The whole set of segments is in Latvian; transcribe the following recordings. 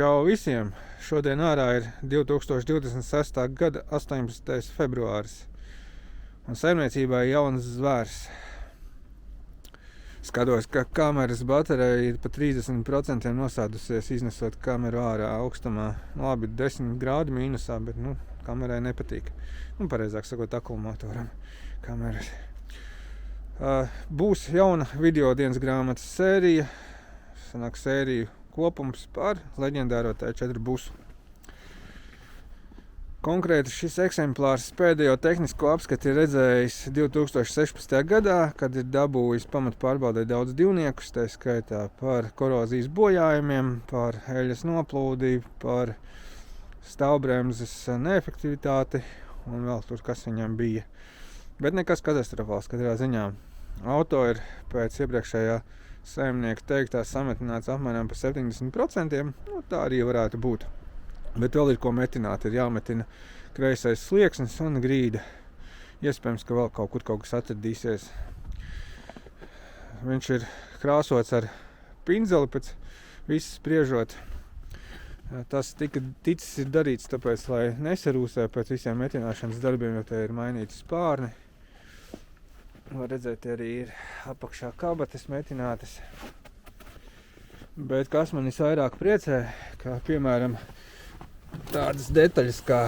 Čau visiem! Šodien ārā ir 2026. gada 18. februāris. Un saimniecībā ir jauns zvērs. Skatos, ka kameras baterija ir pa 30% nosādusies, iznesot kameru ārā augstumā. Labi, 10 grādi mīnusā, bet kamerai nepatīk. Pareizāk sakot, akumulatoram kameras. Būs jauna video dienas grāmatas sērija. Sanāk sēriju kopums par leģendāro T4 busu. Konkrēti šis eksemplārs pēdējo tehnisko apskati ir redzējis 2016. gadā, kad ir dabūjis pamatpārbaudē daudz dzīvniekus, tā skaitā par korozijas bojājumiem, par eļas noplūdi, par stāvbremzes neefektivitāti un vēl tur, kas viņam bija. Bet nekas katastrofāls katrā ziņā. Auto ir pēc iepriekšējā saimnieka teiktā sametināts apmēram par 70%, tā arī varētu būt. Bet vēl ir ko metināt, ir jāmetina kreisais slieksnis un grīda. Iespējams, ka vēl kaut kas atradīsies. Viņš ir krāsots ar pinzeli pēc viss spriežot. Tas ticis ir darīts tāpēc, lai nesarūsē pēc visiem metināšanas darbiem, jo te ir mainīti spārni. Var redzēt, arī ir apakšā kabatas metinātas. Bet kas man visvairāk priecē, ka, piemēram, tādas detaļas kā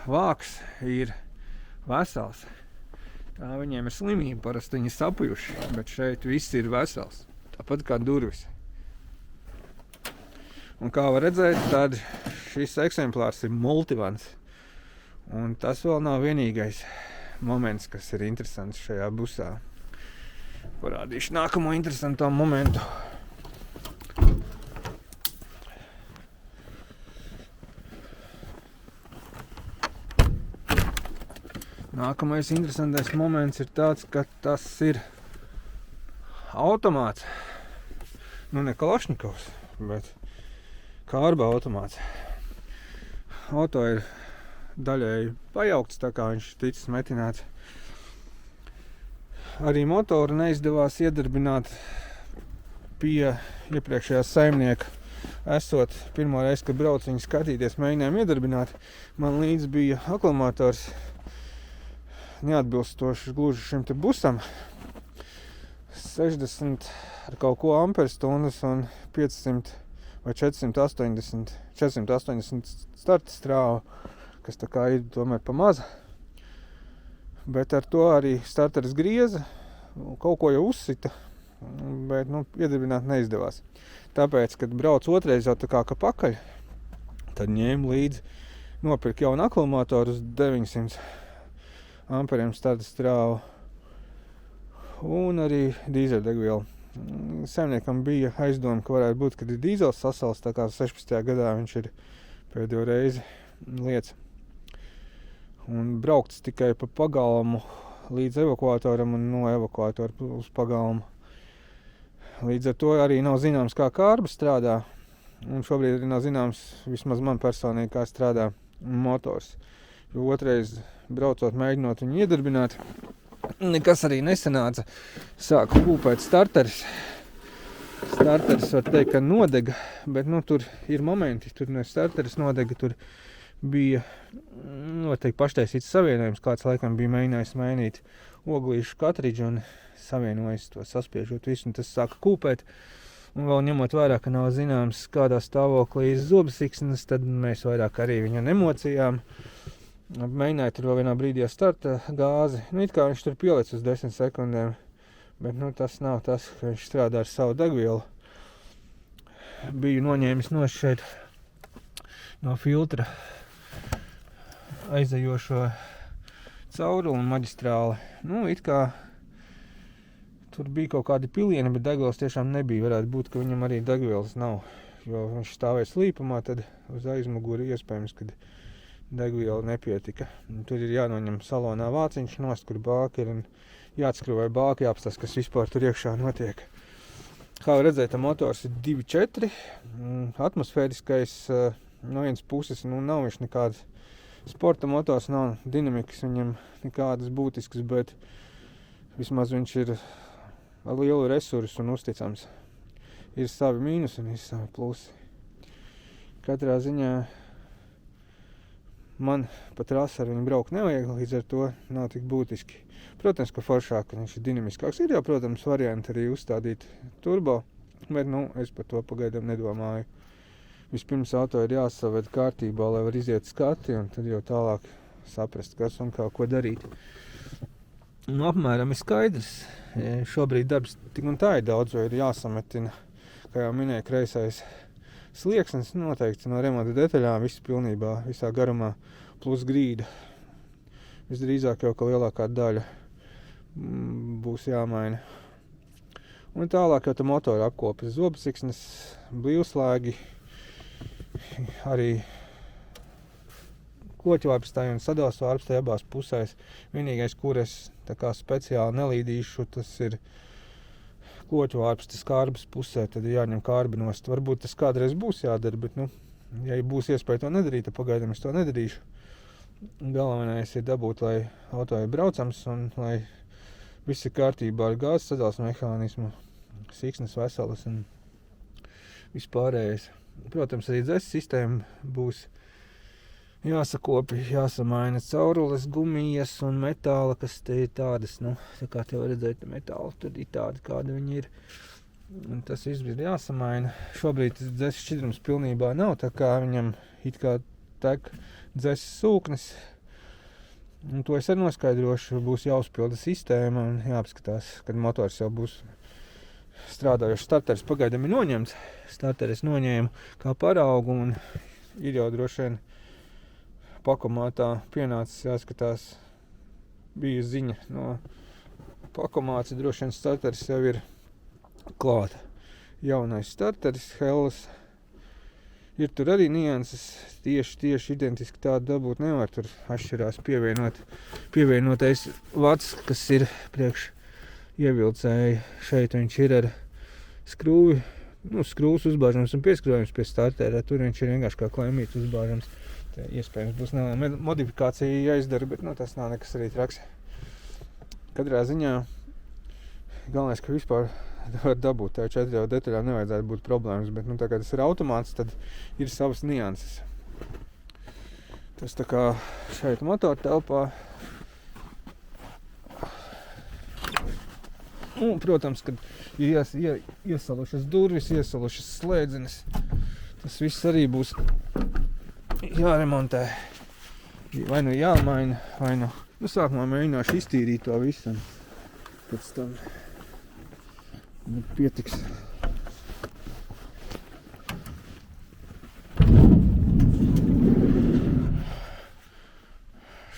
vāks ir vesels. Tā viņiem ir slimība, parasti viņi sapujuši, bet šeit viss ir vesels. Tāpat kā durvis. Un kā var redzēt, tad šis eksemplārs ir multivans. Un tas vēl nav vienīgais moments, kas ir interesants šajā busā. Parādīšu nākamo interesanto momentu. Nākamais interesantais moments ir tāds, ka tas ir automāts. Ne Kalašņikovs, bet kārba automāts. Auto ir daļēji pajaukts, tā kā viņš ticis metināts. Arī motoru neizdevās iedarbināt pie iepriekšējā saimnieka. Esot pirmo reizi, kad braucu viņu skatīties, mēģinājām iedarbināt. Man līdz bija akumulators neatbilstoši gluži šim te busam. 60 ar kaut ko amperstundas un 500 vai 480 starta strāva, kas tā kā ir tomēr pa maza. Bet ar to arī starteris grieza, kaut ko jau uzsita, bet iedarbināt neizdevās. Tāpēc, kad brauc otrais jau tā kā pakaļ, tad ņēmu līdzi, nopirku jaunu akumulatoru uz 900 amperiem starta strāvu un arī dīzeļdegvielu. Saimniekam bija aizdoma, ka varētu būt, kad ir dīzels sasals, tā kā 16. gadā viņš ir pēdējo reizi lietas. Un braukts tikai pa pagalmu līdz evakuatoram un no evakuatora uz pagalmu. Līdz ar to arī nav zināms, kā kārba strādā. Un šobrīd arī nav zināms, vismaz man personīgi, kā strādā motors. Jo otrais braucot, mēģinot viņu iedarbināt, nekas arī nesanāca. Sāka kūpēt starteris. Starteris var teikt, ka nodega, bet tur ir momenti, tur no starteris nodega, tur bija paštaisīts savienojums, kāds laikam bija mēģinājis mainīt oglīšu katridžu un savienojis to saspiežot visu, un tas sāka kūpēt. Un vēl ņemot vērā, ka nav zināms, kādā stāvoklī zobsiksnes, tad mēs vairāk arī viņu nemocījām. Mēģināja tur vēl vienā brīdī starta gāzi. It kā viņš tur pielic uz 10 sekundēm, bet tas nav tas, ka viņš strādā ar savu degvielu. Biju noņēmis no šeit no filtra aizejošo caurumu maģistrāli. It kā tur bija kaut kādi pilieni, bet degvielas tiešām nebija. Varētu būt, ka viņam arī degvielas nav, jo viņš stāvēja slīpumā, tad uz aizmuguri iespējams, kad degviela nepietika. Tur ir jānoņem salonā vāciņš nost, kur bāka ir, un jāatskruvē bāka, jāapstāsta, kas vispār tur iekšā notiek. Kā var redzēt, motors ir 2.4. Atmosfēriskais no vienas puses, nav viņš nekāds sporta motors, nav dinamikas viņam nekādas būtiskas, bet vismaz viņš ir ar lielu resursu un uzticams. ir savi mīnusi un ir savi plusi. Katrā ziņā man pat rasa ar viņu braukt nevajag, līdz ar to nav tik būtiski. Protams, ka foršāk, ka viņš ir dinamiskāks. Ir jau, protams, varianti arī uzstādīt turbo, bet, es par to pagaidām nedomāju. Vispirms auto ir jāsaved kārtībā, lai var iziet skati, un tad jau tālāk saprast, kas un kā ko darīt. Apmēram ir skaidrs. Šobrīd darbs tik un tā ir daudz, jo ir jāsametina, kā jau minēja, kreisais slieksnis, noteikti no remonta detaļām, viss pilnībā, visā garumā, plus grīda. Visdrīzāk jau, ka lielākā daļa būs jāmaina. Un tālāk jau tā motora apkopes, zobsiksnes, blīvslēgi, arī kloķvārpstai un sadalsvārpstai abās pusēs. Vienīgais, kur es tā kā speciāli nelīdīšu, tas ir kloķvārpstas kārbas pusē, tad ir jāņem kārbi nost. Varbūt tas kādreiz būs jādara, bet, ja būs iespēja to nedarīt, tad pagaidām es to nedarīšu. Galvenais ir dabūt, lai auto ir braucams un lai viss ir kārtībā ar gāzes sadales mehānismu, siksnes veselas un vispārējais. Protams, arī dzes sistēma būs jāsakopi, jāsamaina caurules, gumijas un metāla, kas te ir tādas, tā kā te var redzēt, metāla tur ir tāda, kāda viņi ir. Un tas viss ir jāsamaina. Šobrīd tas dzes šķidrums pilnībā nav, tā kā viņam it kā tek dzes sūknis. Un to es arī noskaidrošu, būs jāuzpilda sistēma un jāapskatās, kad motors jau būs strādājošs. Starteris pagaidām ir noņemts. Starteris noņēmu kā paraugu un ir jau droši vien pakomātā pienācis, jāskatās, bija ziņa no pakomāts, droši vien starteris jau ir klāta. Jaunais starteris, Hellas. Ir tur arī nianses, tieši identiski tādu dabūt nevar, tur atšķirās pievienotais vats, kas ir priekš ievilcēji. Šeit viņš ir ar skrūvi, skrūvs uzbāžams un pieskrūvējums pie startera, tur viņš ir vienkārši kā klaimīt uzbāžams. Te iespējams būs neliela modifikācija jāizdara, bet tas nav nekas arī traks. Katrā ziņā galvenais, ka vispār var dabūt, tā 4 jau detaļām nevajadzētu būt problēmas, bet tā kā tas ir automāts, tad ir savas nianses. Tas tā kā šeit motora telpā. Protams, kad ir iesalušas durvis, iesalušas slēdzenes, tas viss arī būs jāremontē. Vai jāmaina, vai sākumā mēģināšu iztīrīt to visu, un pēc tam pietiks.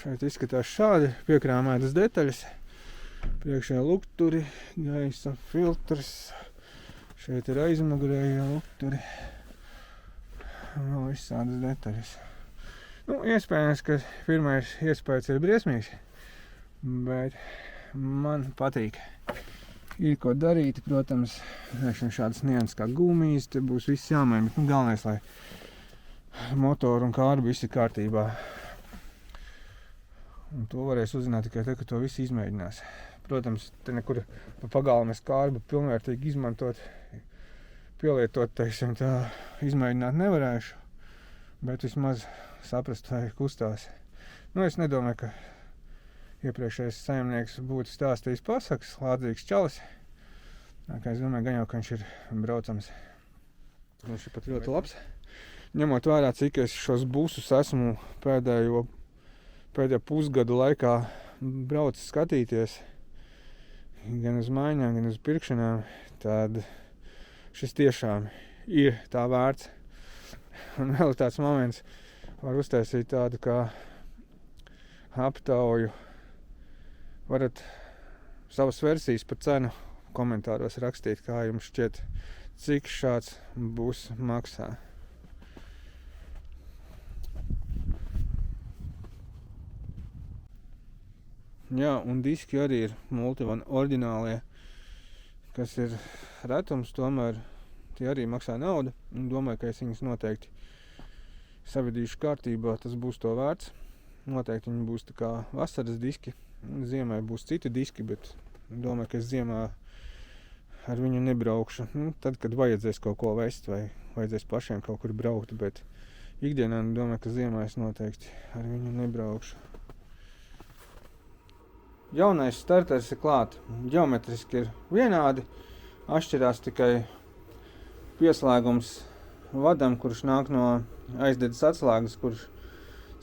Šeit izskatās šādi piekrāmētas detaļas. Priekšējā lukturi, gaisa filtrs. Šeit ir aizmugurējā lukturi. Vēl visādas detaļas. Iespējams, ka pirmais iespējas ir briesmīgs, bet man patīk. Ir ko darīt, protams, šādas nianses kā gumijas, te būs viss jāmaina, bet galvenais, lai motoru un kārbu viss ir kārtībā. Un to varēs uzzināt tikai tad, kad to visu izmēģinās. Protams, te nekur pa pagalmes kārbu pilnvērtīgi izmantot, pielietot, teiksim tā, izmēģināt nevarēšu, bet vismaz saprast, vai kustās. Es nedomāju, ka iepriekšējais saimnieks būtu stāstījis pasakas, lādzīgs čalis. Es domāju, gan jau, ka viņš ir braucams. Viņš ir pat ļoti labs. Ņemot vērā, cik es šos busus esmu pēdējo pusgadu laikā braucis skatīties, gan uz maiņām, gan uz pirkšanām, tad šis tiešām ir tā vērts. Un vēl tāds moments var uztaisīt tādu kā aptauju. Varat savas versijas par cenu komentāros rakstīt, kā jums šķiet, cik šāds būs maksā. Jā, un diski arī ir Multivan oriģinālie, kas ir retums, tomēr tie arī maksā naudu. Un domāju, ka es viņus noteikti savedīšu kārtībā, tas būs to vērts. Noteikti viņi būs tā kā vasaras diski. Ziemai būs citi diski, bet domāju, ka es ziemā ar viņu nebraukšu. Tad, kad vajadzēs kaut ko vest vai vajadzēs pašiem kaut kur braukt, bet ikdienā domāju, ka ziemā es noteikti ar viņu nebraukšu. Jaunais starters ir klāt. Ģeometriski ir vienādi. Atšķirās tikai pieslēgums vadam, kurš nāk no aizdedzes atslēgas, kurš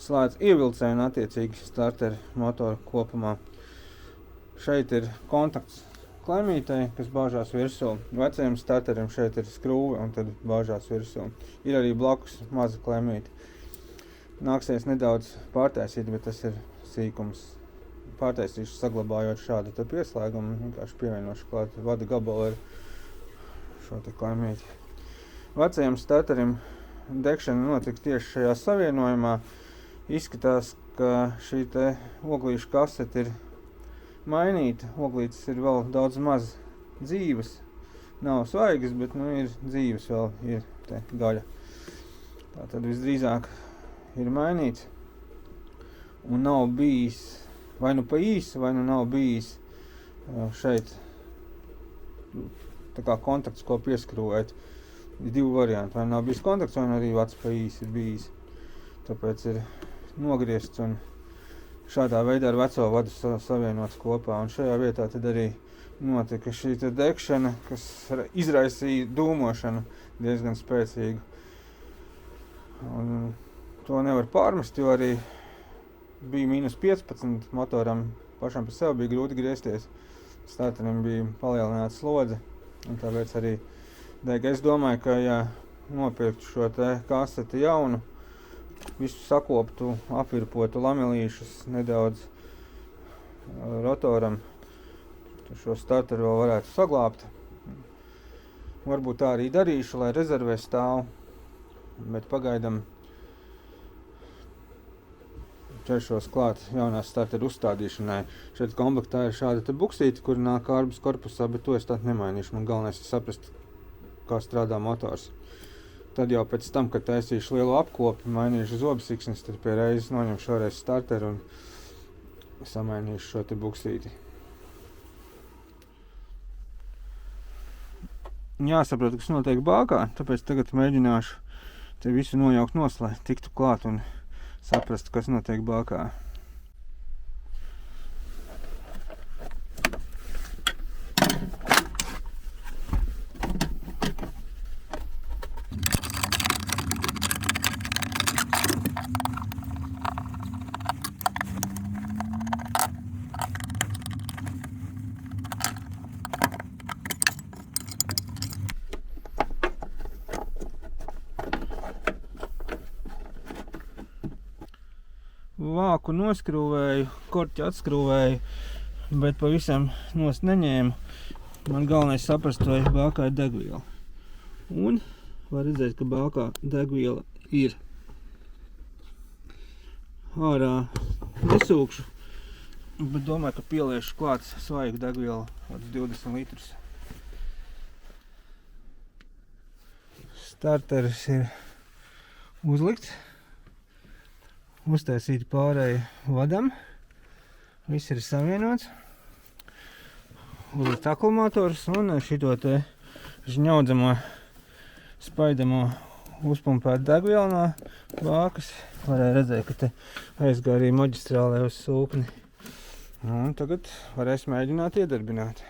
slēdz ievilcēju un attiecīgi starteri motoru kopumā. Šeit ir kontakts klemītei, kas bāžās virsū. Vecajam starterim šeit ir skrūve un tad bāžās virsū. Ir arī blakus maza klemīte. Nāksies nedaudz pārtaisīt, bet tas ir sīkums. Pārtaisīšu saglabājot šādu te pieslēgumu, vienkārši pievienošu klāt vada gabalu ar šo te klemīti. Vecajam starterim degšana notiks tieši šajā savienojumā. Izskatās, ka šī te oglīšu kasete ir mainīta. Oglītes ir vēl daudz maz dzīves. Nav svaigas, bet ir dzīves vēl, ir te gaļa. Tātad visdrīzāk ir mainīts. Un nav bijis vai nu pa īsi, vai nu nav bijis šeit tā kā kontakts, ko pieskrūvēt. Ir divi varianti. Vai nav bijis kontakts, vai arī vecs pa īsi ir bijis. Tāpēc ir nogriezts un šādā veidā ar veco vadu savienots kopā. Un šajā vietā tad arī notika šī te degšana, kas izraisīja dūmošanu diezgan spēcīgu. Un to nevar pārmest, jo arī bija -15 motoram. Pašam par sevi bija grūti griezties. Starterim bija palielināta slodze. Un tāpēc arī deg. Es domāju, ka ja nopirktu šo te kaseti jaunu, visu sakoptu, apvirpotu lamelīšus nedaudz rotoram, šo starteru vēl varētu saglābt. Varbūt tā arī darīšu, lai rezervē stāv, bet pagaidam ķeršos klāt jaunās starteru uzstādīšanai. Šeit komplektā ir šāda te buksīte, kur nāk kārbas korpusā, bet to es tādu nemainīšu. Man galvenais ir saprast, kā strādā motors. Tad jau pēc tam, kad taisīšu lielu apkopi, mainīšu zobsiksnes, tad pie reizes noņemšu šoreiz starteru un samainīšu šo te buksīti. Jāsaprot, kas notiek bākā, tāpēc tagad mēģināšu te visu nojaukt nos, lai tiktu klāt un saprast, kas notiek bākā. Vāku noskrūvēju, korķi atskrūvēju, bet pavisam nost neņēmu. Man galvenais saprast, vai bākā ir degviela. Un var redzēt, ka bākā degviela ir. Ārā nesūkšu, bet domāju, ka pieliešu klāt svaigu degvielu, 20 litrus. Starteris ir uzlikts. Uztaisīt pārēju vadam. Viss ir savienots. Uzlikt akumulātors un šito te žņaudzamo, spaidamo uzpumpēt degvielu no vākas. Varēja redzēt, ka te aizgāja arī maģistrālē uz sūkni. Un tagad varēs mēģināt iedarbināt.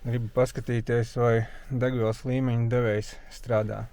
gribu paskatīties, vai degvielas līmeņa devējs strādā.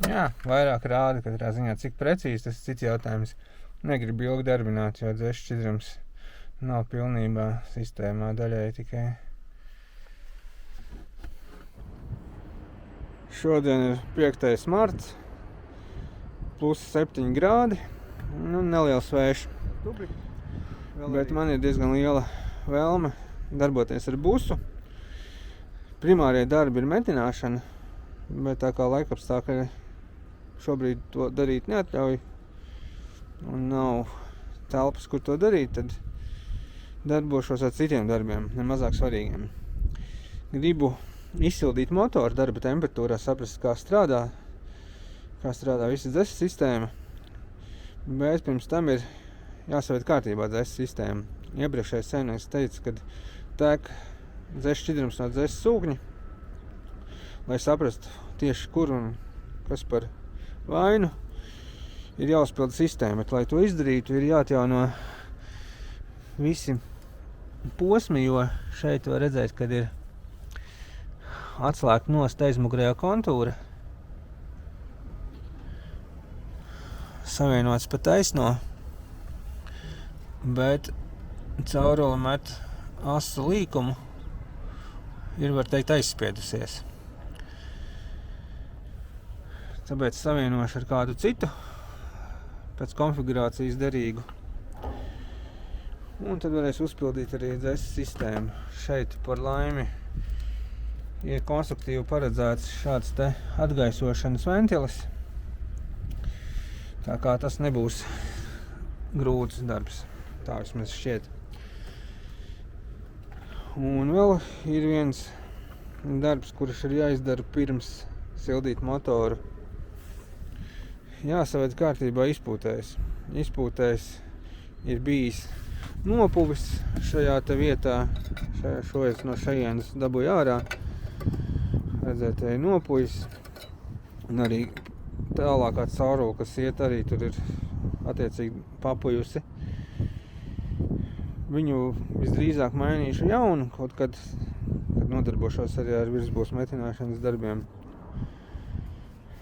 Jā, vairāk rāda katrā ziņā, cik precīzi tas cits jautājums. Negribu ilgi darbināt, jo dzēšu šķidrums nav pilnībā sistēmā, daļai tikai. Šodien ir 5. marts, plus 7 grādi, neliels vējš. Bet man ir diezgan liela vēlme darboties ar busu. Primārie darbi ir metināšana, bet tā kā laikapstākļi šobrīd to darīt neatļauj un nav telpas, kur to darīt, tad darbošos ar citiem darbiem, nemazāk svarīgiem. Gribu izsildīt motoru darba temperatūrā, saprast, kā strādā visa dzēses sistēma, bet pirms tam ir jāsaved kārtībā dzēses sistēma. Iepriekšējais sēnēs teica, kad tek dzēses šķidrums no dzēses sūkņa, lai saprastu tieši kur un kas par vainu, ir jāuzpilda sistēma, bet, lai to izdarītu, ir jāatjauno visi posmi, jo šeit var redzēt, kad ir atslēgta nost aizmugurējā kontūra, savienots pa taisno, bet caurule met asu līkumu, ir, var teikt, aizspiedusies. Tāpēc savienošu ar kādu citu, pēc konfigurācijas derīgu. Un tad varēs uzpildīt arī dzēses sistēmu. Šeit par laimi ir konstruktīvi paredzēts šāds te atgaisošanas ventilis. Tā kā tas nebūs grūts darbs. Tā vismaz šķiet. Un vēl ir viens darbs, kurš ir jāizdara pirms sildīt motoru. Jāsaved kārtībā izpūtējs. Izpūtējs ir bijis nopuvis šajā te vietā. Šo es no šajienes dabūju ārā. Redzēt, ir nopujis. Un arī tālākā caurule, kas iet, arī tur ir attiecīgi papujusi. Viņu visdrīzāk mainīšu jaunu, kaut kad nodarbošos arī ar virsbūs metināšanas darbiem.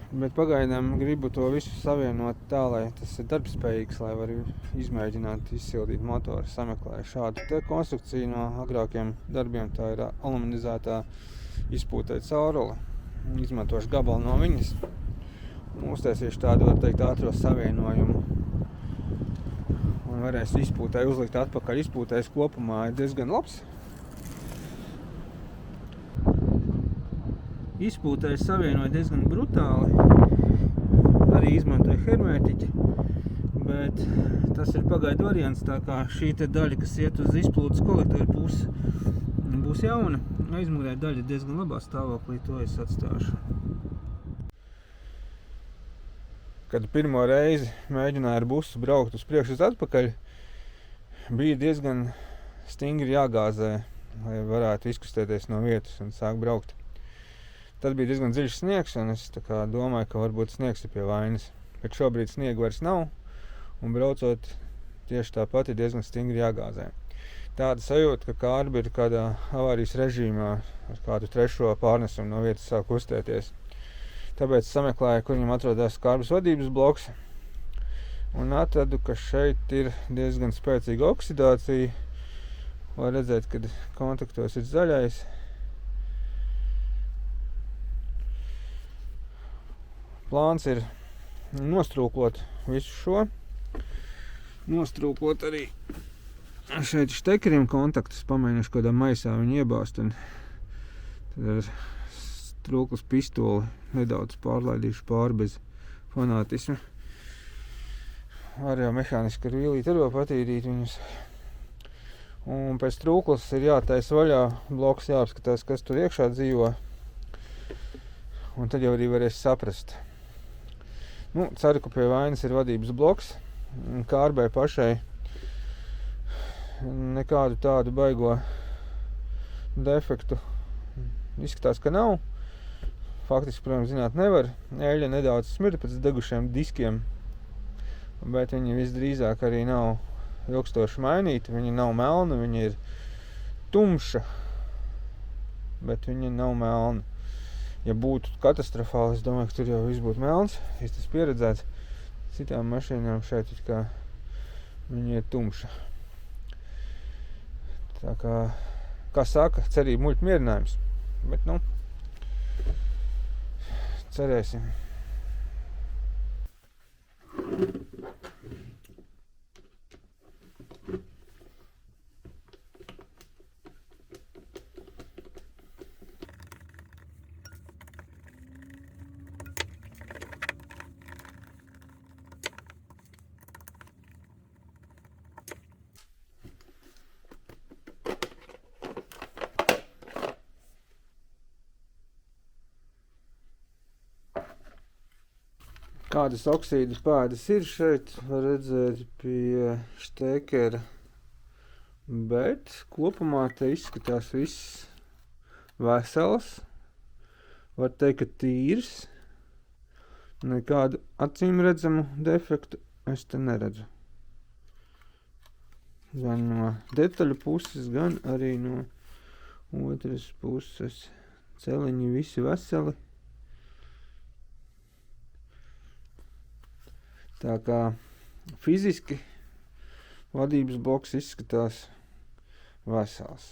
Bet pagaidām gribu to visu savienot tā, lai tas ir darbspējīgs, lai var izmēģināt izsildīt motoru. Sameklēju šādu te konstrukciju no agrākiem darbiem. Tā ir aluminizētā izpūtēta caurule. Izmantošu gabalu no viņas. Uztaisīšu tādu, var teikt, ātro savienojumu. Un varēšu izpūtēju uzlikt atpakaļ. Izpūtējs kopumā ir diezgan labs. Izpūtējs savienoja diezgan brutāli, arī izmantoja hermētiķi, bet tas ir pagaidu variants, tā kā šī te daļa, kas iet uz izplūdes kolektoru pusi, būs jauna. Aizmugurē daļa diezgan labā stāvoklī, to es atstāšu. Kad pirmo reizi mēģināju ar busu braukt uz priekšu uz atpakaļ, bija diezgan stingri jāgāzē, lai varētu izkustēties no vietas un sāk braukt. Tad bija diezgan dziļš sniegs, un es tā kā domāju, ka varbūt sniegs ir pie vainas. Bet šobrīd sniega vairs nav, un braucot tieši tāpat ir diezgan stingri jāgāzē. Tāda sajūta, ka kārba ir kādā avārijas režīmā, ar kādu trešo pārnesumu no vietas sāk kustēties. Tāpēc sameklēju, kur viņam atrodas kārbas vadības bloks, un atradu, ka šeit ir diezgan spēcīga oksidācija. Var redzēt, kad kontaktos ir zaļais. Plāns ir nostrūklot visu šo. Nostrūklot arī šeit štekerim kontaktus, pamēģināšu kādā maisā viņu iebāzt, un tad ar strūklas pistoli nedaudz pārlaidīšu pāri bez fanātisma. var jau mehāniski ar vīlīti arī patīrīt viņus. Un pēc trūklas ir jātaisa vaļā, bloks jāapskatās, kas tur iekšā dzīvo. Un tad jau arī varēs saprast. Ceru, ka pie vainas ir vadības bloks. Kārbai pašai nekādu tādu baigo defektu izskatās, ka nav. Faktiski, protams, zināt nevar. Eļļa nedaudz smirda pēc degušiem diskiem, bet viņi visdrīzāk arī nav ilgstoši mainīti. Viņa nav melna, viņa ir tumša, bet viņa nav melna. Ja būtu katastrofāli, es domāju, ka tur jau viss būtu melns. Es tas pieredzēts. Citām mašīnām šeit it kā viņa ir tumša. Tā kā saka, cerība muļķ mierinājums. Bet, cerēsim. Kādas oksīdu pēdas ir šeit, var redzēt pie štekera, bet kopumā te izskatās viss vesels, var teikt, ka tīrs, nekādu acīm redzamu defektu es te neredzu. Gan no detaļu puses, gan arī no otras puses. Celiņi visi veseli. Tā kā fiziski vadības bloks izskatās vesels.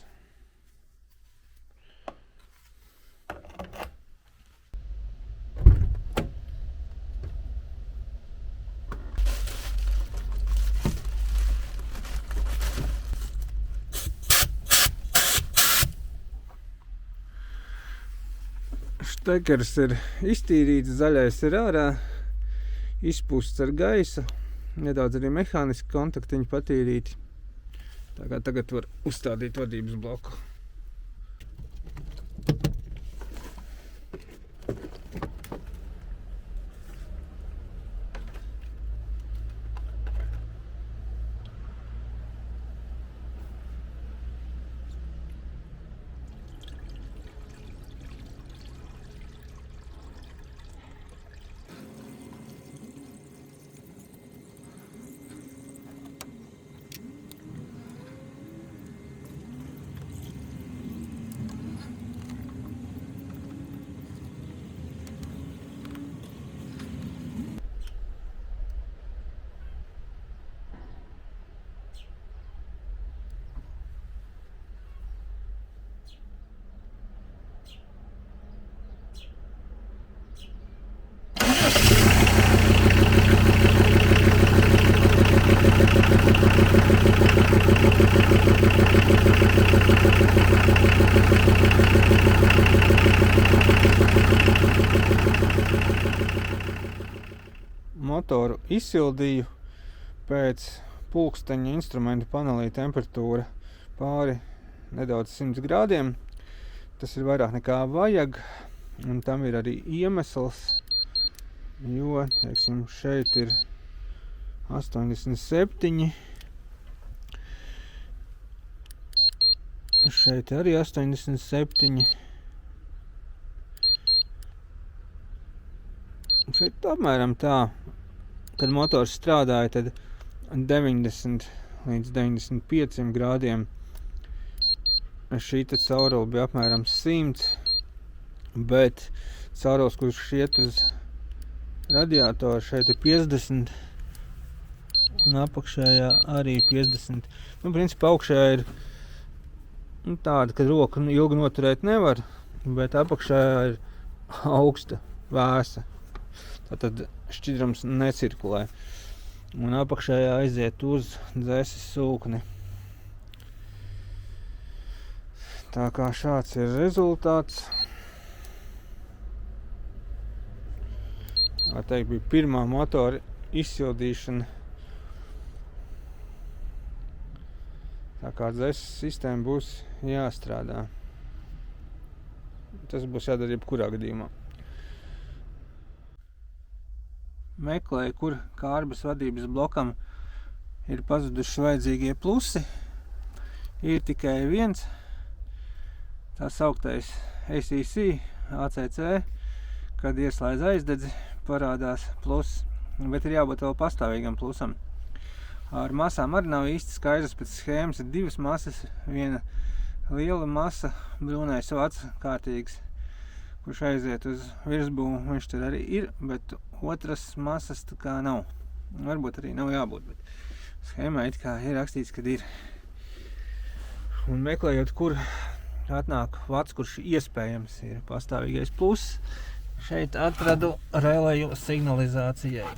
Štekers ir iztīrīts, zaļais ir ārā. Izpūsts ar gaisu, nedaudz arī mehāniski kontaktiņi patīrīti. Tā kā tagad var uzstādīt vadības bloku. Motoru izsildīju pēc pulksteņa instrumentu panelī temperatūra pāri nedaudz 100 grādiem. Tas ir vairāk nekā vajag, un tam ir arī iemesls, jo, teiksim, šeit ir 87, šeit arī 87, šeit apmēram tā. Kad motors strādāja, tad 90 līdz 95 grādiem šī caurule bija apmēram 100, bet caurules, kurš iet uz radiatoru, šeit ir 50 un apakšējā arī 50. Principā augšējā ir tāda, ka roku ilgi noturēt nevar, bet apakšējā ir augsta, vēsa. Tātad šķidrums necirkulē. Un apakšējā aiziet uz dzeses sūkni. Tā kā šāds ir rezultāts. Tā teikt, bija pirmā motora izsildīšana Tā kā dzēs sistēma būs jāstrādā. Tas būs jādara jebkurā gadījumā. Meklēju, kur kārbas vadības blokam ir pazuduši vajadzīgie plusi. Ir tikai viens, tā sauktais ACC, kad ieslēdz aizdedzi, parādās pluss, bet ir jābūt vēl pastāvīgam plusam. Ar masām arī nav īsti skaidrs pēc schēmas, ir divas masas, viena liela masa, brūnais vats kārtīgs, kurš aiziet uz virsbūvu, viņš tur arī ir, bet otras masas tā kā nav. Varbūt arī nav jābūt, bet schēmā it kā ir rakstīts, kad ir. Un meklējot, kur atnāk vats, kurš iespējams ir pastāvīgais pluss, šeit atradu relēju signalizācijai.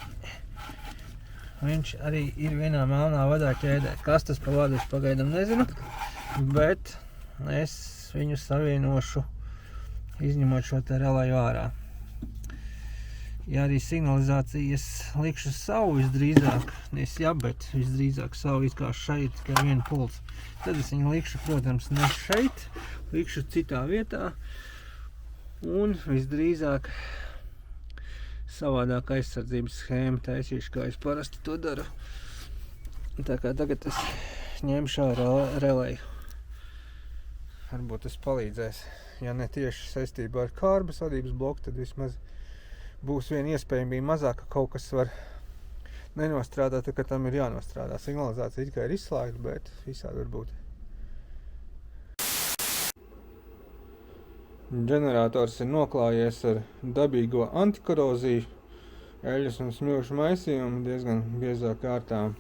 Viņš arī ir vienā melnā vadā ķēdē. Kas tas pa vadu, es pagaidam nezinu, bet es viņu savienošu, izņemot šo te relēju ārā. Ja arī signalizācijas likšu savu visdrīzāk, bet visdrīzāk savu it kā šeit, tikai vienu pulsu, tad es viņu likšu, protams, ne šeit, likšu citā vietā un visdrīzāk savādāk aizsardzības schēma taisīšu, kā es parasti to daru. Tā kā tagad es ņemšu ārā relēju. Varbūt tas palīdzēs. Ja ne tieši saistībā ar kārbas vadības bloku, tad vismaz būs viena iespējamība mazāk, ka kaut kas var nenostrādāt, ka tam ir jānostrādā. Signalizācija it kā ir izslēgta, bet visādi var būt. Ģenerators ir noklājies ar dabīgo antikoroziju, eļas un smilšu maisījumu diezgan biezā kārtā.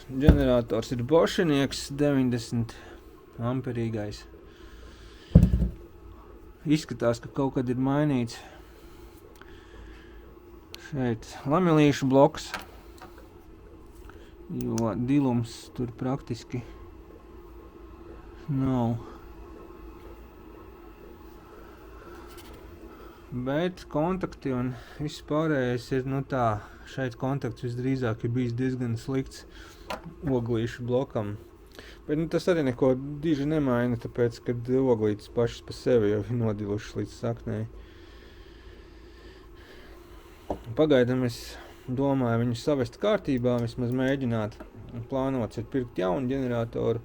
Ģenerators ir Bošinieks 90 amperīgais. Izskatās, ka kaut kad ir mainīts šeit lamilīšu bloks, jo dilums tur praktiski nav. Bet kontakti un viss pārējais ir, tā, šeit kontakts visdrīzāk ir bijis diezgan slikts oglīšu blokam. Bet tas arī neko diži nemaina, tāpēc, kad oglītes pašas pa sevi jau ir nodilušas līdz saknei. Pagaidam es domāju viņu savest kārtībā, vismaz mēģināt. Plānots ir pirkt jaunu ģeneratoru,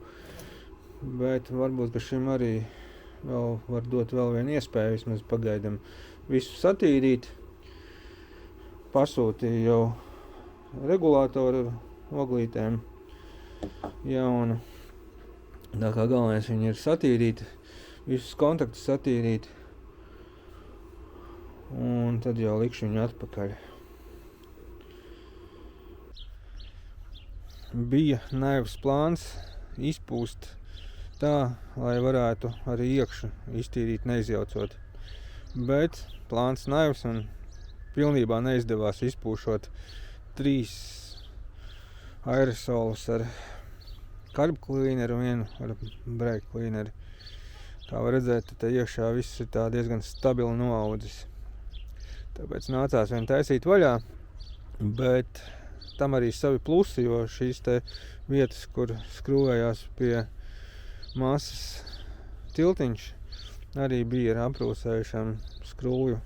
bet varbūt, ka šim arī vēl var dot vēl vienu iespēju, vismaz pagaidam visu satīrīt. Pasūtīju jau regulātoru oglītēm jaunu. Tā kā galvenais viņi ir satīrīt, visus kontaktus satīrīt. Un tad jau likšu viņu atpakaļ. Bija naivs plāns izpūst tā, lai varētu arī iekšu iztīrīt neizjaucot. Bet plāns naivs un pilnībā neizdevās izpūšot 3 aerosolus ar carb cleaneru un vienu ar brake cleaneru. Kā var redzēt, te iekšā viss ir tā diezgan stabili noaudzis. Tāpēc nācās vien taisīt vaļā, bet tam arī savi plusi, jo šīs te vietas, kur skrūvējās pie masas tiltiņš, arī bija ar aprūsējušām skrūvju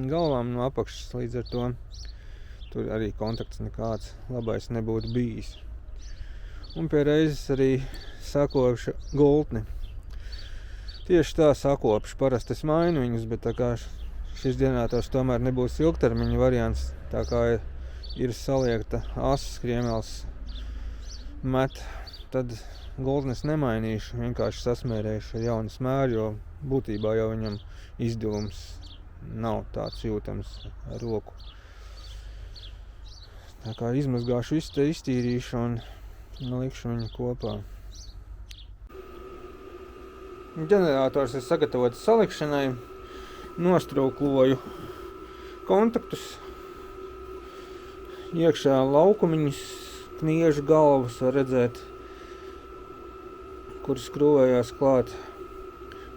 galvām no apakšas, līdz ar to tur arī kontakts nekāds labais nebūtu bijis. Un pie reizes arī sakopša gultni. Tieši tā sakopša, parasti es mainu viņus, bet tā kā šis ģenerators tomēr nebūs ilgtermiņa variants, tā kā ir saliekta asas kriemels met, tad gultnes nemainīšu, vienkārši sasmērēšu ar jaunu smēru, jo būtībā jau viņam izdilums nav tāds jūtams ar roku. Tā kā izmazgāšu visu te iztīrīšu un likšu viņu kopā. Ģenerators ir sagatavots salikšanai, nostrūkloju kontaktus, iekšā laukumiņus, kniežu galvas var redzēt, kur skrūvējās klāt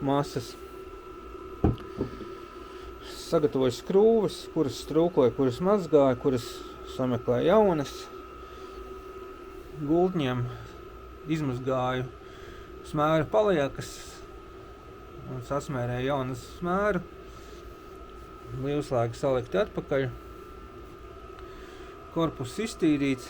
masas. Sagatavoju skrūves, kuras strūkloju, kuras mazgāju, kuras sameklēju jaunas. Gultņiem izmazgāju smēru paliekas un sasmērēju jaunu smēru. Līvslēgi salikti atpakaļ. Korpus iztīrīts.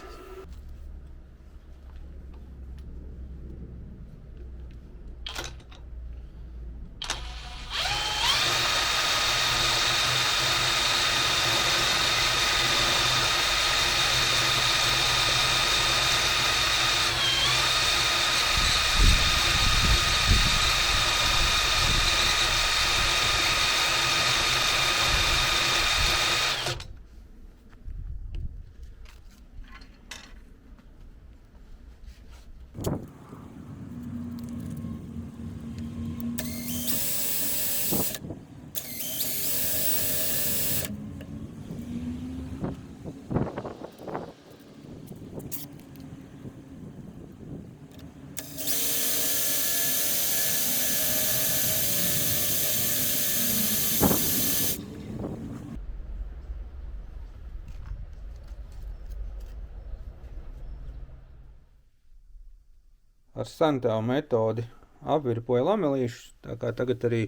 Ar sentāvu metodi apvirpoju lamelīšus, tā kā tagad arī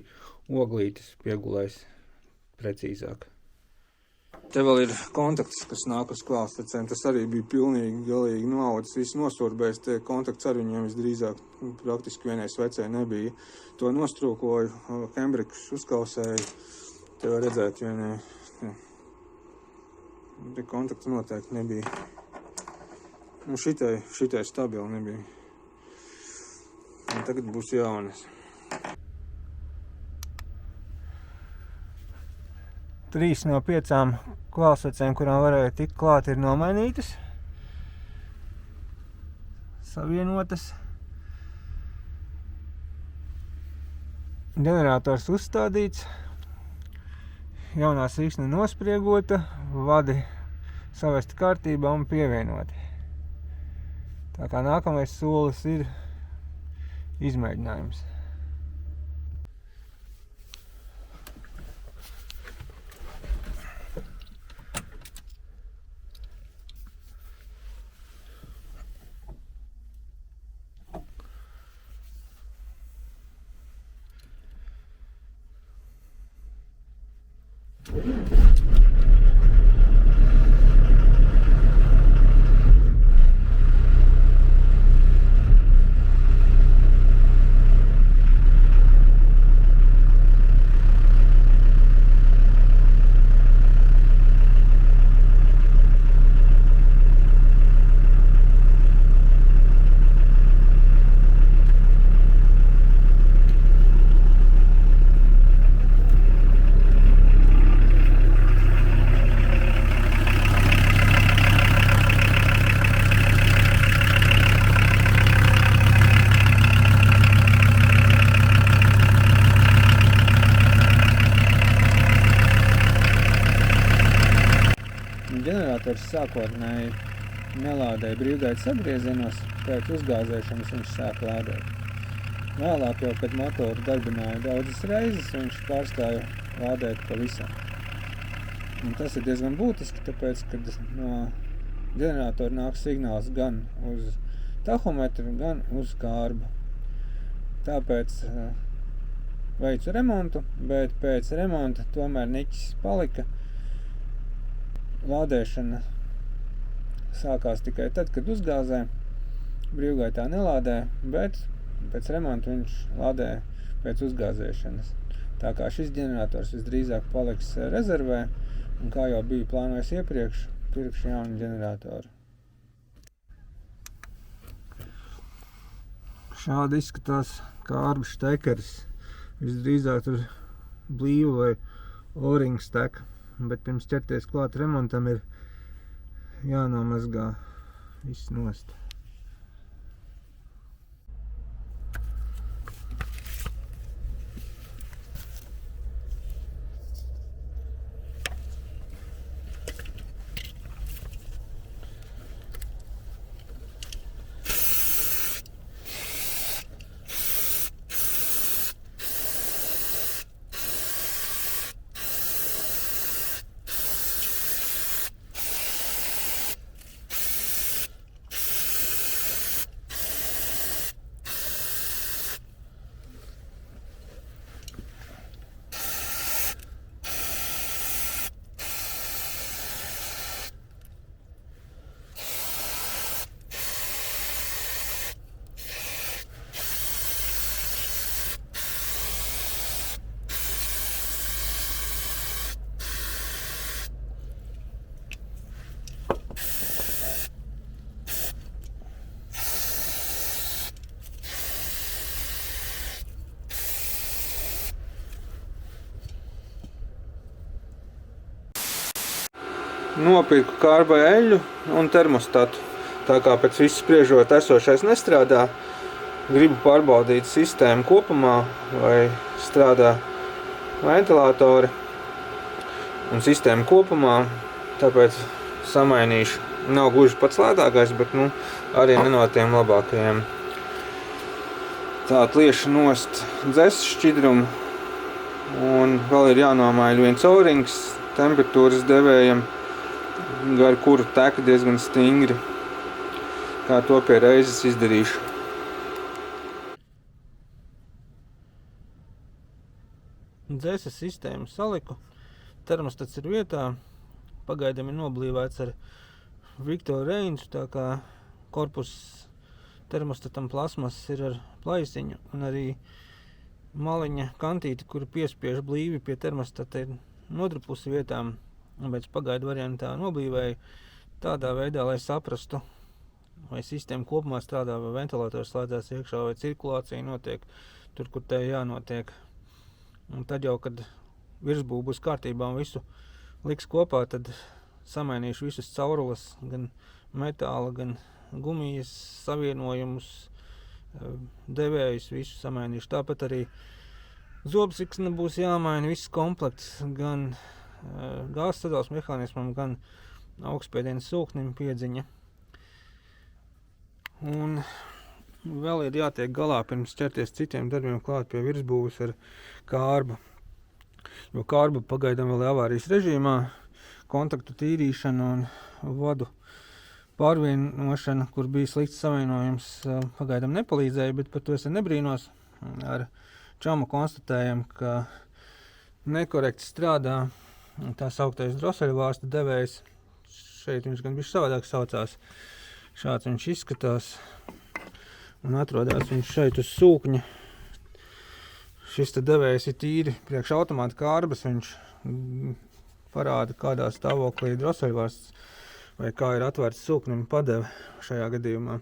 oglītes piegulēs precīzāk. Te vēl ir kontakts, kas nāk uz klāstecēm. Tas arī bija pilnīgi galīgi noaudzis, viss nosorbējis. Te kontakts ar viņiem visdrīzāk praktiski vienai svecē nebija. To nostrūkoju, hembrikus uzkausēju. Te var redzēt vienai. Te kontakts noteikti nebija. Nu šitai stabili nebija. Un tagad būs jaunas. 3 no 5 klāsvecēm, kurām varēja tikt klāt, ir nomainītas. Savienotas. Ģenerators uzstādīts. Jaunā siksna nospriegota, vadi savesti kārtībā un pievienoti. Tā kā nākamais solis ir izmēģinājums. Ģenerators sākotnēji nelādēja brīvgaitas apgriezienos, pēc uzgāzēšanas viņš sāk lādēt. Vēlāk jau, kad motoru darbināja daudzas reizes, viņš pārstāja lādēt pavisam. Un tas ir diezgan būtiski, tāpēc, kad no ģeneratora nāk signāls gan uz tahometru, gan uz kārbu. Tāpēc veicu remontu, bet pēc remonta tomēr niķis palika. Lādēšana sākās tikai tad, kad uzgāzē, brīvgaitā nelādē, bet pēc remonta viņš lādē pēc uzgāzēšanas. Tā kā šis ģenerators visdrīzāk paliks rezervē, un kā jau bija plānojis iepriekš, pirkšu jaunu ģeneratoru. Šādi izskatās kārbu štekeris. Visdrīzāk tur blīva vai o-ring steka. Bet pirms ķerties klāt remontam ir jānomazgā viss nost. nopirku kārba eļļu un termostatu. Tā kā pēc viss spriežot esošais nestrādā, gribu pārbaudīt sistēmu kopumā, vai strādā ventilātori un sistēma kopumā, tāpēc samainīšu. Nav gluži pats lētākais, bet arī ne no tiem labākajiem. Tā liešu nost dzeses šķidrumu un vēl ir jānomaina viens O-rings temperatūras devējam, gar kuru tek diezgan stingri. Kā to pie reizes izdarīšu. Dzeses sistēmu saliku, termostats ir vietā, pagaidām ir noblīvēts ar Victor Range, tā kā korpus termostatam plasmas ir ar plaisiņu un arī maliņa kantīte, kura piespiež blīvi pie termostata, ir nodrupusi vietām, bet pagaidu variantā noblīvēju tādā veidā, lai saprastu, vai sistēma kopumā strādā, vai ventilators slēdzās iekšā, vai cirkulācija notiek tur, kur tai jānotiek. Un tad jau, kad virsbūve būs kārtībā un visu liks kopā, tad samainīšu visus caurules, gan metāla, gan gumijas savienojumus, devējus, visu samainīšu. Tāpat arī zobsiksne būs jāmaina, viss komplekts, gan gāzes sadales mehānismam, gan augstspiediena sūknim piedziņa. Un vēl ir jātiek galā pirms ķerties citiem darbiem klāt pie virsbūves ar kārbu. Jo kārba pagaidām vēl ir avārijas režīmā, kontaktu tīrīšana un vadu pārvienošana, kur bija slikts savienojums, pagaidām nepalīdzēja, bet par to es nebrīnos. Ar Čamu konstatējam, ka nekorekti strādā tā sauktais droseļvārsta devējs. Šeit viņš gan bišķi savādāk saucās. Šāds viņš izskatās un atrodas viņš šeit uz sūkņa. Šis te devējs ir tīri priekš automāta kārbas, viņš parāda, kādā stāvoklī ir droseļvārsts vai kā ir atvērts sūknim padeve šajā gadījumā.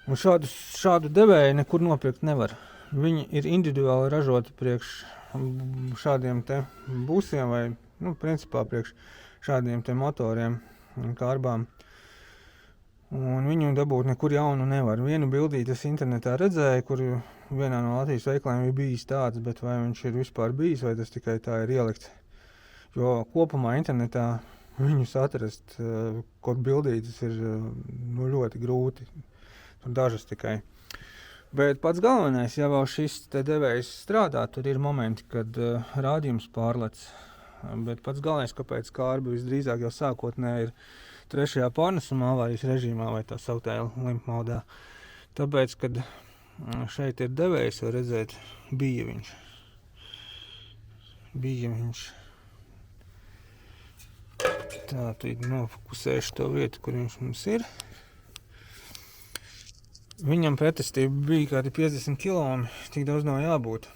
Un šādu devēju nekur nopirkt nevar. Viņi ir individuāli ražoti priekš šādiem te būsiem vai, principā priekš šādiem te motoriem un kārbām. Un viņu dabūt nekur jaunu nevar. Vienu bildīti es internetā redzēju, kur vienā no Latvijas veikaliem ir bijis tāds, bet vai viņš ir vispār bijis, vai tas tikai tā ir ielikts. Jo kopumā internetā viņus atrast, kaut bildītas ir ļoti grūti. Tur dažas tikai. Bet pats galvenais, ja vēl šis te devējs strādā, tur ir momenti, kad rādījums pārlec. Bet pats galvenais, kāpēc kārba visdrīzāk jau sākotnē ir 3. pārnesumā avārijas režīmā vai tā sauktā limpmaudā. Tāpēc, kad šeit ir devējs, var redzēt, bija viņš. Tā, tad nofokusēšu to vietu, kur viņš mums ir. Viņam pretestība bija kādi 50 km, tik daudz nav jābūt.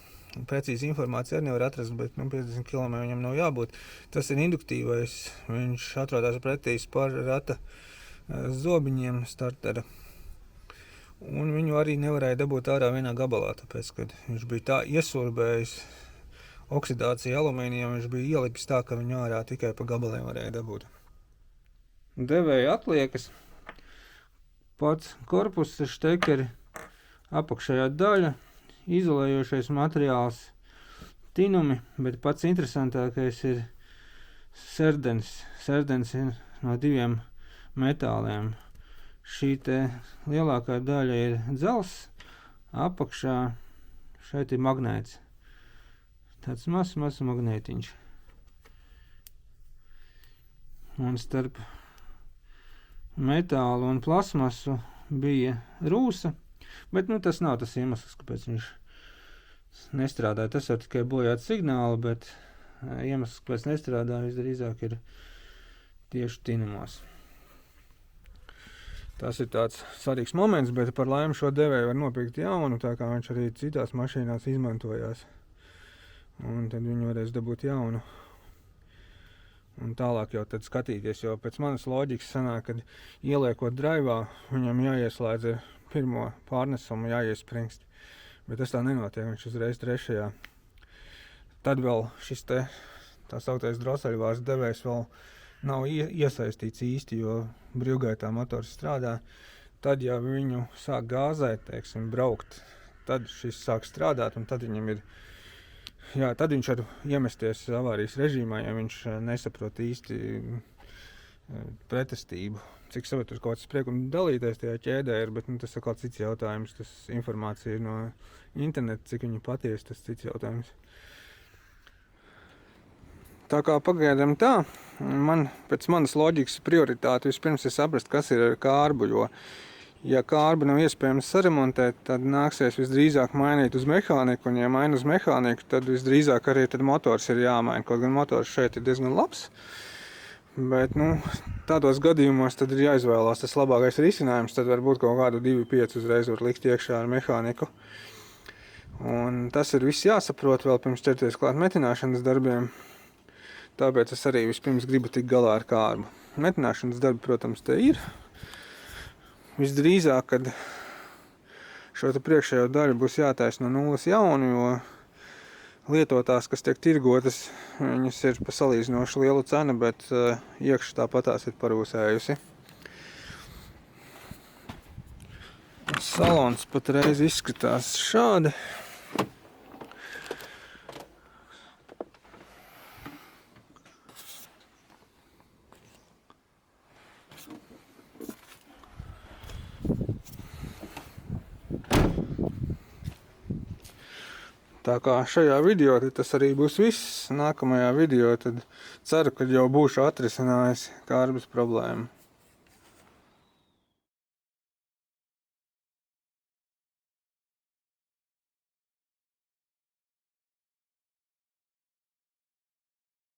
Precīzi informācija arī nevar atrast, bet 50 km viņam nav jābūt. Tas ir induktīvais, viņš atrodas pretī spara rata zobiņiem startera. Un viņu arī nevarēja dabūt ārā vienā gabalā, tāpēc, kad viņš bija tā iesurbējis oksidāciju alumīnijam, viņš bija ielicis tā, ka viņu ārā tikai pa gabaliem varēja dabūt. Devēja atliekas, pats korpus, štekeri, apakšējā daļa, izolējošais materiāls, tinumi, bet pats interesantākais ir serdens. Serdens ir no 2 metāliem. Šī te lielākā daļa ir dzels, apakšā šeit ir magnēts. Tāds mazs magnētiņš. Un starp metālu un plasmasu bija rūsa. Bet tas nav tas iemesls, kāpēc viņš nestrādāja. Tas jau tikai bojāt signālu, bet iemesls, kāpēc nestrādāja, visdrīzāk ir tieši tinumos. Tas ir tāds svarīgs moments, bet par laimi šo devēju var nopirkt jaunu, tā kā viņš arī citās mašīnās izmantojās. Un tad viņu varēs dabūt jaunu. Un tālāk jau tad skatīties, jo pēc manas loģikas sanāk, kad ieliekot draivā, viņam jāieslēdz ar pirmo pārnesumu, jāiespringst. Bet tas tā nenotiek, viņš uzreiz 3. Tad vēl šis te tā sauktais droseļvārsta devējs vēl nav iesaistīts īsti, jo brīvgaitā motors strādā. Tad, ja viņu sāk gāzēt, teiksim, braukt, tad šis sāk strādāt, un tad viņam ir, tad viņš var iemesties avārijas režīmā, ja viņš nesaprot īsti pretestību. Cik sapratu, kaut kāds sprieguma dalīties tajā ķēdē ir, bet tas ir kaut cits jautājums. Tas informācija ir no interneta, cik viņa patiesa, tas cits jautājums. Tā kā pagaidām tā, man pēc manas loģikas prioritāte vispirms ir saprast, kas ir ar kārbu, jo ja kārbu nav iespējams saremontēt, tad nāksies visdrīzāk mainīt uz mehāniku, un ja maina uz mehāniku, tad visdrīzāk arī tad motors ir jāmaina, kaut gan motors šeit ir diezgan labs. Bet, tādos gadījumos tad ir jāizvēlās tas labākais risinājums, tad varbūt kaut kādu 2,5 uzreiz var likt iekšā ar mehāniku. Un tas ir viss jāsaprot vēl pirms ķerties klāt metināšanas darbiem. Tāpēc es arī vispirms gribu tikt galā ar kārbu. Metināšanas darbi, protams, te ir. Visdrīzāk, kad šo te priekšējo daļu būs jātaisa no nulles jaunu, jo lietotās, kas tiek tirgotas, viņas ir pa salīdzinoši lielu cenu, bet iekšā tāpatās ir parūsējusi. Salons patreiz izskatās šādi. Tā kā šajā video tas arī būs viss. Nākamajā video tad ceru, ka jau būšu atrisinājis kārbas problēmu.